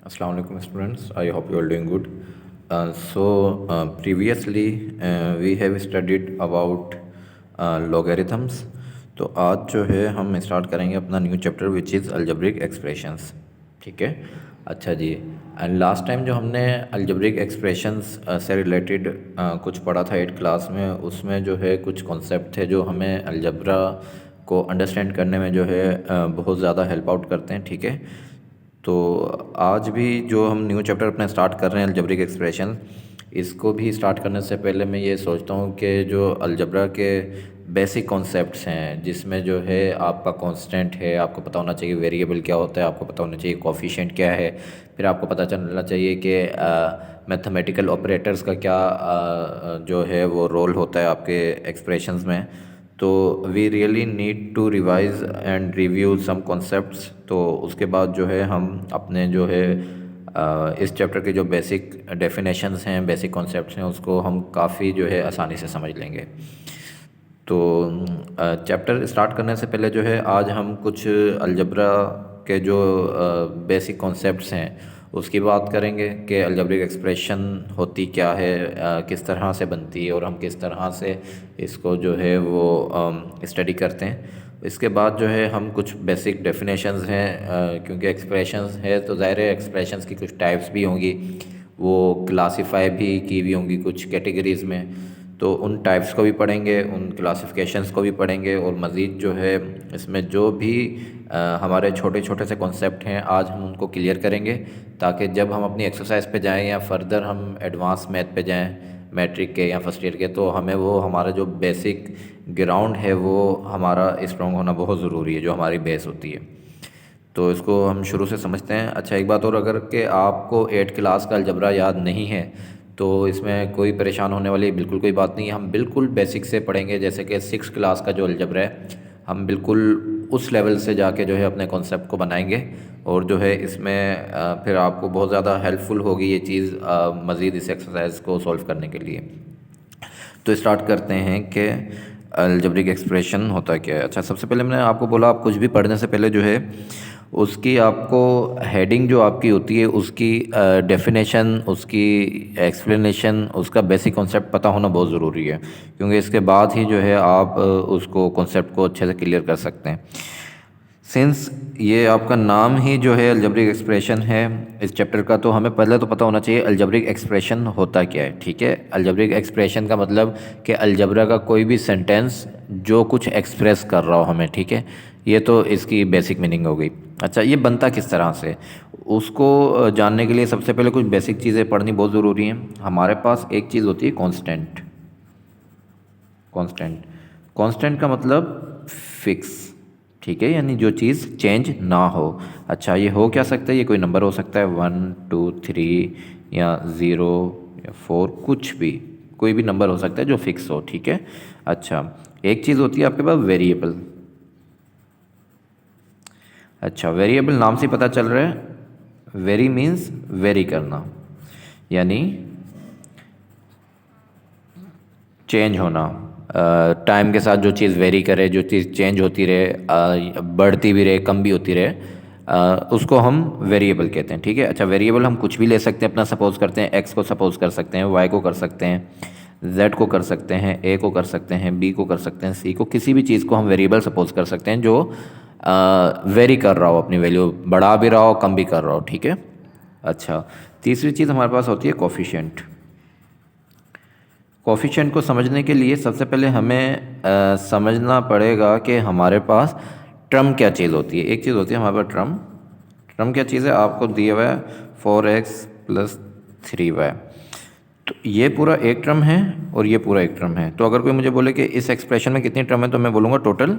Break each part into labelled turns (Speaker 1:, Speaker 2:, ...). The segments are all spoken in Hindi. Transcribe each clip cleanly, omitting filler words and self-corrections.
Speaker 1: Assalamu alaikum students. I hope you are doing good. Previously we have studied about logarithms. तो आज जो है हम स्टार्ट करेंगे अपना new chapter which is algebraic expressions. ठीक है, अच्छा जी। एंड लास्ट टाइम जो हमने अलजेब्रिक एक्सप्रेशंस से रिलेटेड कुछ पढ़ा था 8th क्लास में, उसमें जो है कुछ कॉन्सेप्ट थे जो हमें अलजब्रा को अंडरस्टैंड करने में जो है बहुत ज़्यादा हेल्प आउट करते हैं। ठीक है, तो आज भी जो हम न्यू चैप्टर अपना स्टार्ट कर रहे हैं अलजेब्रिक एक्सप्रेशन, इसको भी स्टार्ट करने से पहले मैं ये सोचता हूँ कि जो अलजब्रा के बेसिक कॉन्सेप्ट्स हैं, जिसमें जो है आपका कांस्टेंट है, आपको पता होना चाहिए वेरिएबल क्या होता है, आपको पता होना चाहिए कोफिशिएंट क्या है, फिर आपको पता चलना चाहिए कि मैथमेटिकल ऑपरेटर्स का क्या जो है वो रोल होता है आपके एक्सप्रेशंस में। तो we really need to revise and review some concepts. तो उसके बाद जो है हम अपने जो है इस चैप्टर के जो बेसिक डेफिनेशंस हैं, बेसिक कॉन्सेप्ट्स हैं, उसको हम काफ़ी जो है आसानी से समझ लेंगे। तो चैप्टर स्टार्ट करने से पहले जो है आज हम कुछ अलजब्रा के जो बेसिक कॉन्सेप्ट्स हैं उसकी बात करेंगे कि अलजेब्रिक एक्सप्रेशन होती क्या है, किस तरह से बनती है और हम किस तरह से इसको जो है वो स्टडी करते हैं। इसके बाद जो है हम कुछ बेसिक डेफिनेशंस हैं, क्योंकि एक्सप्रेशंस है तो ज़ाहिर है एक्सप्रेशंस की कुछ टाइप्स भी होंगी, वो क्लासीफाई भी की हुई होंगी कुछ कैटेगरीज़ में। तो उन टाइप्स को भी पढ़ेंगे, उन क्लासिफिकेशंस को भी पढ़ेंगे, और मज़ीद जो है इसमें जो भी हमारे छोटे छोटे से कॉन्सेप्ट हैं आज हम उनको क्लियर करेंगे, ताकि जब हम अपनी एक्सरसाइज पे जाएं या फर्दर हम एडवांस मैथ पे जाएं, मैट्रिक के या फर्स्ट ईयर के, तो हमें वो हमारा जो बेसिक ग्राउंड है वो हमारा स्ट्रॉन्ग होना बहुत ज़रूरी है, जो हमारी बेस होती है। तो इसको हम शुरू से समझते हैं। अच्छा, एक बात और, अगर कि आपको 8th क्लास का अलजबरा याद नहीं है तो इसमें कोई परेशान होने वाली बिल्कुल कोई बात नहीं है। हम बिल्कुल बेसिक से पढ़ेंगे, जैसे कि 6th क्लास का जो अलजबरा है हम बिल्कुल उस लेवल से जाके जो है अपने कॉन्सेप्ट को बनाएंगे, और जो है इसमें फिर आपको बहुत ज़्यादा हेल्पफुल होगी ये चीज़ मज़ीद इस एक्सरसाइज को सॉल्व करने के लिए। तो स्टार्ट करते हैं कि अलजेब्रिक एक्सप्रेशन होता क्या है। अच्छा, सबसे पहले मैंने आपको बोला आप कुछ भी पढ़ने से पहले जो है उसकी आपको हेडिंग जो आपकी होती है, उसकी डेफिनेशन, उसकी एक्सप्लेनेशन, उसका बेसिक कॉन्सेप्ट पता होना बहुत ज़रूरी है, क्योंकि इसके बाद ही जो है आप उसको कॉन्सेप्ट को अच्छे से क्लियर कर सकते हैं। सिंस ये आपका नाम ही जो है अलजेब्रिक एक्सप्रेशन है इस चैप्टर का, तो हमें पहले तो पता होना चाहिए अलजेब्रिक एक्सप्रेशन होता क्या है। ठीक है, अलजेब्रिक एक्सप्रेशन का मतलब कि अलजेब्रा का कोई भी सेंटेंस जो कुछ एक्सप्रेस कर रहा हो हमें। ठीक है, ये तो इसकी बेसिक मीनिंग हो गई। अच्छा, ये बनता किस तरह से, उसको जानने के लिए सबसे पहले कुछ बेसिक चीज़ें पढ़नी बहुत ज़रूरी हैं। हमारे पास एक चीज़ होती है कांस्टेंट। कांस्टेंट कांस्टेंट का मतलब फिक्स। ठीक है, यानी जो चीज़ चेंज ना हो। अच्छा, ये हो क्या सकता है, ये कोई नंबर हो सकता है 1 2 3 या 0 या 4, कुछ भी, कोई भी नंबर हो सकता है जो फिक्स हो। ठीक है, अच्छा, एक चीज़ होती है आपके पास वेरिएबल। अच्छा, वेरिएबल नाम से पता चल रहा है, वेरी मीन्स वेरी करना, यानी चेंज होना। टाइम के साथ जो चीज़ वेरी करे, जो चीज़ चेंज होती रहे, बढ़ती भी रहे, कम भी होती रहे, उसको हम वेरिएबल कहते हैं। ठीक है, अच्छा, वेरिएबल हम कुछ भी ले सकते हैं अपना। सपोज करते हैं एक्स को सपोज कर सकते हैं, वाई को कर सकते हैं, जेड को कर सकते हैं, ए को कर सकते हैं, बी को कर सकते हैं, सी को, किसी भी चीज़ को हम वेरिएबल सपोज कर सकते हैं जो वेरी कर रहा हो, अपनी वैल्यू बढ़ा भी रहा हो, कम भी कर रहा हो। ठीक है, अच्छा, तीसरी चीज़ हमारे पास होती है कोफिशिएंट। कोफिशिएंट को समझने के लिए सबसे पहले हमें समझना पड़ेगा कि हमारे पास टर्म क्या चीज़ होती है। एक चीज़ होती है हमारे पास टर्म। टर्म क्या चीज़ है, आपको दिया हुआ है 4x + 3y, तो ये पूरा एक टर्म है और ये पूरा एक टर्म है। तो अगर कोई मुझे बोले कि इस एक्सप्रेशन में कितनी टर्म है, तो मैं बोलूँगा टोटल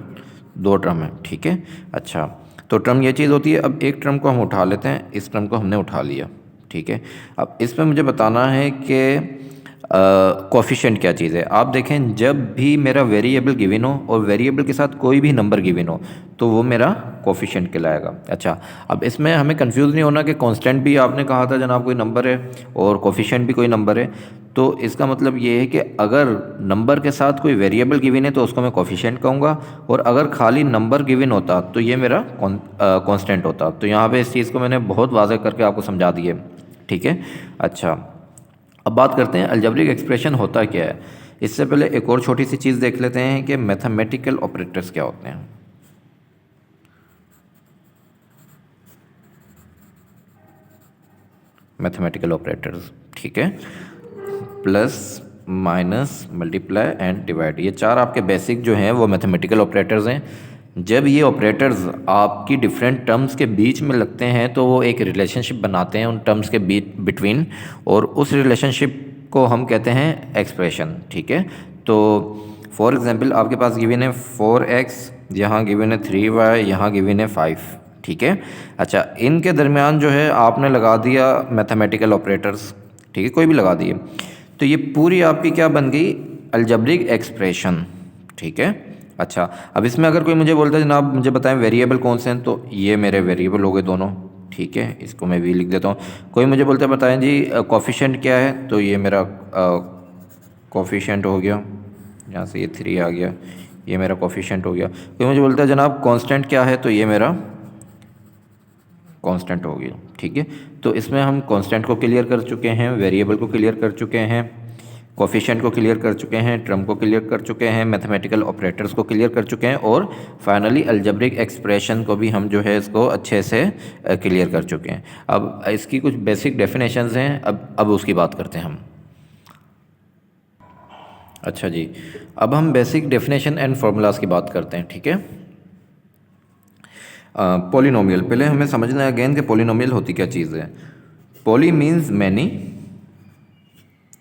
Speaker 1: 2 टर्म है। ठीक है, अच्छा, तो टर्म ये चीज़ होती है। अब एक टर्म को हम उठा लेते हैं, इस टर्म को हमने उठा लिया। ठीक है, अब इसमें मुझे बताना है कि कोफिशिएंट क्या चीज़ है। आप देखें जब भी मेरा वेरिएबल गिवन हो और वेरिएबल के साथ कोई भी नंबर गिवन हो तो वो मेरा कोफिशिएंट कहलाएगा। अच्छा, अब इसमें हमें कंफ्यूज नहीं होना कि कांस्टेंट भी आपने कहा था जनाब कोई नंबर है और कोफिशिएंट भी कोई नंबर है। तो इसका मतलब ये है कि अगर नंबर के साथ कोई वेरिएबल गिवन है तो उसको मैं कोफिशिएंट कहूँगा, और अगर खाली नंबर गिवन होता तो ये मेरा कांस्टेंट होता। तो यहाँ पे इस चीज़ को मैंने बहुत वाज़ेह करके आपको समझा दिए, ठीक है। अच्छा, अब बात करते हैं अलजेब्रिक एक्सप्रेशन होता क्या है। इससे पहले एक और छोटी सी चीज़ देख लेते हैं कि मैथमेटिकल ऑपरेटर्स क्या होते हैं। मैथमेटिकल ऑपरेटर्स, ठीक है, plus minus multiply and divide, ये चार आपके बेसिक जो हैं वो मैथमेटिकल ऑपरेटर्स हैं। जब ये ऑपरेटर्स आपकी डिफरेंट टर्म्स के बीच में लगते हैं तो वो एक रिलेशनशिप बनाते हैं उन टर्म्स के बिटवीन, और उस रिलेशनशिप को हम कहते हैं एक्सप्रेशन, ठीक है। तो फॉर एग्जांपल आपके पास गिवन है 4x, यहाँ गिवन है 3y, यहाँ गिवन है 5, ठीक है। अच्छा, इनके दरमियान जो है आपने लगा दिया मैथमेटिकल ऑपरेटर्स, ठीक है, कोई भी लगा दिए, तो ये पूरी आपकी क्या बन गई, अलजेब्रिक एक्सप्रेशन, ठीक है। अच्छा, अब इसमें अगर कोई मुझे बोलता है जनाब मुझे बताएं वेरिएबल कौन से हैं, तो ये मेरे वेरिएबल हो गए दोनों, ठीक है, इसको मैं भी लिख देता हूँ। कोई मुझे बोलता है बताएं जी कोफिशिएंट क्या है, तो ये मेरा कोफिशिएंट हो गया, यहाँ से ये 3 आ गया, ये मेरा कोफिशिएंट हो गया। कोई मुझे बोलता है जनाब कांस्टेंट क्या है, तो ये मेरा कांस्टेंट हो गया, ठीक है। तो इसमें हम कांस्टेंट को क्लियर कर चुके हैं, वेरिएबल को क्लियर कर चुके हैं, कोफिशिएंट को क्लियर कर चुके हैं, टर्म को क्लियर कर चुके हैं, मैथमेटिकल ऑपरेटर्स को क्लियर कर चुके हैं, और फाइनली अलजेब्रिक एक्सप्रेशन को भी हम जो है इसको अच्छे से क्लियर कर चुके हैं। अब इसकी कुछ बेसिक डेफिनेशंस हैं, अब उसकी बात करते हैं हम। अच्छा जी, अब हम बेसिक डेफिनेशन एंड फार्मूलाज की बात करते हैं, ठीक है। पॉलिनोमियल, पहले हमें समझना है अगेन कि पॉलिनोमियल होती क्या चीज़ है। Poly means many,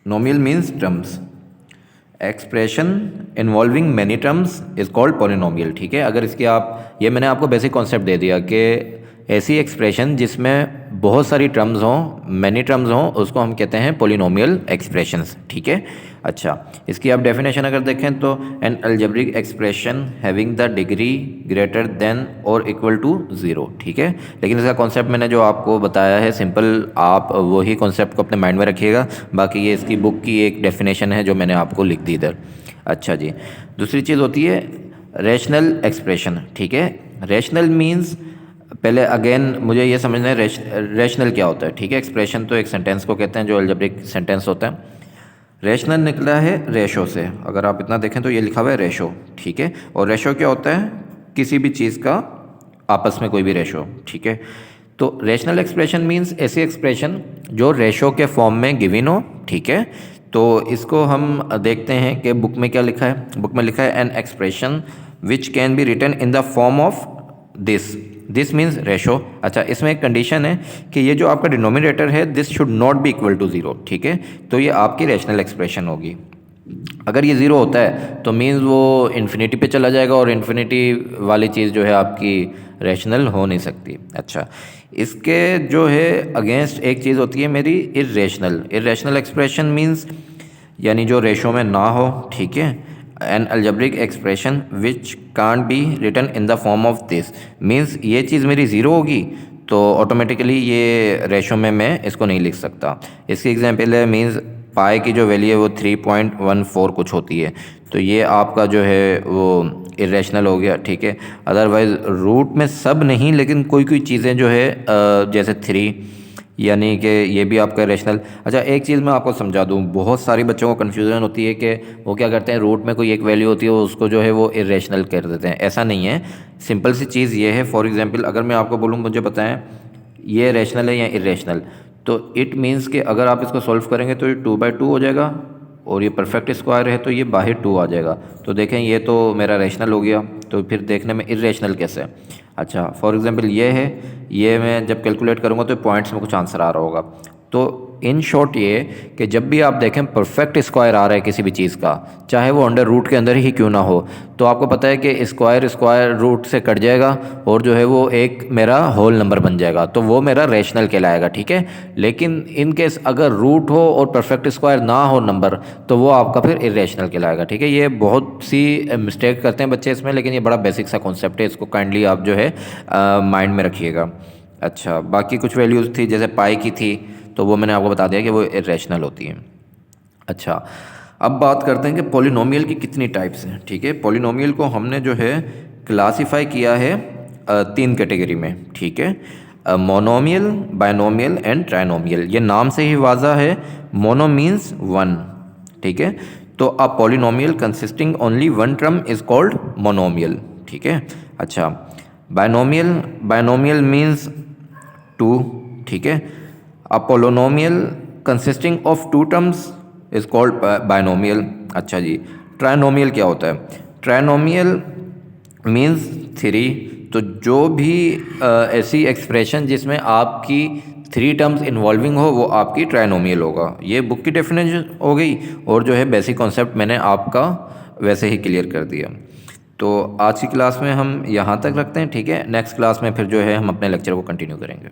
Speaker 1: नोमियल means terms, expression involving many terms is called polynomial, ठीक है। अगर इसकी आप, ये मैंने आपको बेसिक कॉन्सेप्ट दे दिया कि ऐसी एक्सप्रेशन जिसमें बहुत सारी टर्म्स हों, मैनी टर्म्स हों, उसको हम कहते हैं पॉलिनोमियल एक्सप्रेशंस, ठीक है। अच्छा, इसकी आप डेफिनेशन अगर देखें तो N algebraic expression having the degree greater than और इक्वल टू 0, ठीक है। लेकिन इसका कॉन्सेप्ट मैंने जो आपको बताया है सिंपल, आप वही कॉन्सेप्ट को अपने माइंड में रखिएगा, बाकी ये इसकी बुक की एक डेफिनेशन है जो मैंने आपको लिख दी इधर। अच्छा जी, दूसरी चीज़ होती है रैशनल एक्सप्रेशन, ठीक है। रैशनल मीन्स, पहले अगेन मुझे ये समझना है रैशनल क्या होता है, ठीक है। एक्सप्रेशन तो एक सेंटेंस को कहते हैं जो अलजेब्रिक सेंटेंस होता है। रैशनल निकला है रेशो से, अगर आप इतना देखें तो ये लिखा हुआ है रेशो, ठीक है। और रेशो क्या होता है, किसी भी चीज़ का आपस में कोई भी रेशो, ठीक है। तो रैशनल एक्सप्रेशन मीन्स ऐसी एक्सप्रेशन जो रेशो के फॉर्म में गिवन हो, ठीक है। तो इसको हम देखते हैं कि बुक में क्या लिखा है। बुक में लिखा है an expression which can be written in the form of this means ratio. अच्छा, इसमें एक कंडीशन है कि ये जो आपका डिनोमिनेटर है this should not be equal to 0, ठीक है। तो ये आपकी रैशनल एक्सप्रेशन होगी। अगर ये 0 होता है तो मीन्स वो इन्फिनिटी पे चला जाएगा, और इन्फिनिटी वाली चीज़ जो है आपकी रैशनल हो नहीं सकती। अच्छा, इसके जो है अगेंस्ट एक चीज़ होती है मेरी इर्रेशनल। इर्रेशनल एक्सप्रेशन मीन्स यानी जो रेशो में ना हो, ठीक है। An algebraic expression which can't be written in the form of this means ये चीज़ मेरी 0 होगी तो ऑटोमेटिकली ये रेशो में मैं इसको नहीं लिख सकता। इसकी एग्जांपल है मीन्स पाई की जो वैल्यू है वो 3.14 कुछ होती है, तो ये आपका जो है वो इरेशनल हो गया, ठीक है। अदरवाइज़ रूट में सब नहीं, लेकिन कोई कोई चीज़ें जो है जैसे 3, यानी कि ये भी आपका रेशनल। अच्छा, एक चीज़ मैं आपको समझा दूँ, बहुत सारी बच्चों को कन्फ्यूज़न होती है कि वो क्या करते हैं, रूट में कोई एक वैल्यू होती है उसको जो है वो इरेशनल कर देते हैं। ऐसा नहीं है, सिंपल सी चीज़ ये है। फॉर एग्जांपल अगर मैं आपको बोलूँ मुझे बताएं ये रेशनल है या इरेशनल, तो इट मीन्स कि अगर आप इसको सॉल्व करेंगे तो ये 2/2 हो जाएगा, और ये परफेक्ट स्क्वायर है तो ये बाहर 2 आ जाएगा। तो देखें ये तो मेरा रेशनल हो गया, तो फिर देखने में इरेशनल कैसे है। अच्छा, फॉर एग्जांपल ये है, ये मैं जब कैलकुलेट करूँगा तो पॉइंट्स में कुछ आंसर आ रहा होगा। तो इन शॉर्ट ये कि जब भी आप देखें परफेक्ट स्क्वायर आ रहा है किसी भी चीज़ का, चाहे वो अंडर रूट के अंदर ही क्यों ना हो, तो आपको पता है कि स्क्वायर स्क्वायर रूट से कट जाएगा और जो है वो एक मेरा होल नंबर बन जाएगा, तो वो मेरा रेशनल कहलाएगा, ठीक है। लेकिन इन केस अगर रूट हो और परफेक्ट स्क्वायर ना हो नंबर, तो वो आपका फिर इरेशनल कहलाएगा, ठीक है। ये बहुत सी मिस्टेक करते हैं बच्चे इसमें, लेकिन ये बड़ा बेसिक सा कॉन्सेप्ट है, इसको काइंडली आप जो है माइंड में रखिएगा। अच्छा, बाकी कुछ वैल्यूज़ थी जैसे पाई की थी, तो वो मैंने आपको बता दिया कि वो इरेशनल होती हैं। अच्छा, अब बात करते हैं कि पॉलिनोमियल की कितनी टाइप्स हैं, ठीक है। पॉलिनोमियल को हमने जो है क्लासीफाई किया है 3 कैटेगरी में, ठीक है। Monomial, binomial and trinomial. ये नाम से ही वाज़ा है, मोनो मीन्स 1, ठीक है। तो a polynomial consisting only 1 term is called monomial, ठीक है। अच्छा, बायनोमियल, बायनोमियल मीन्स 2, ठीक है। A polynomial consisting of 2 terms is called binomial. अच्छा जी, ट्राइनोमियल क्या होता है? Trinomial means 3। तो जो भी ऐसी एक्सप्रेशन जिसमें आपकी 3 टर्म्स इन्वॉल्विंग हो, वो आपकी ट्राइनोमियल होगा। ये बुक की डेफिनेशन हो गई, और जो है बेसिक कॉन्सेप्ट मैंने आपका वैसे ही क्लियर कर दिया। तो आज की क्लास में हम यहाँ तक रखते हैं, ठीक है। नेक्स्ट क्लास में फिर जो है हम अपने लेक्चर को कंटिन्यू करेंगे।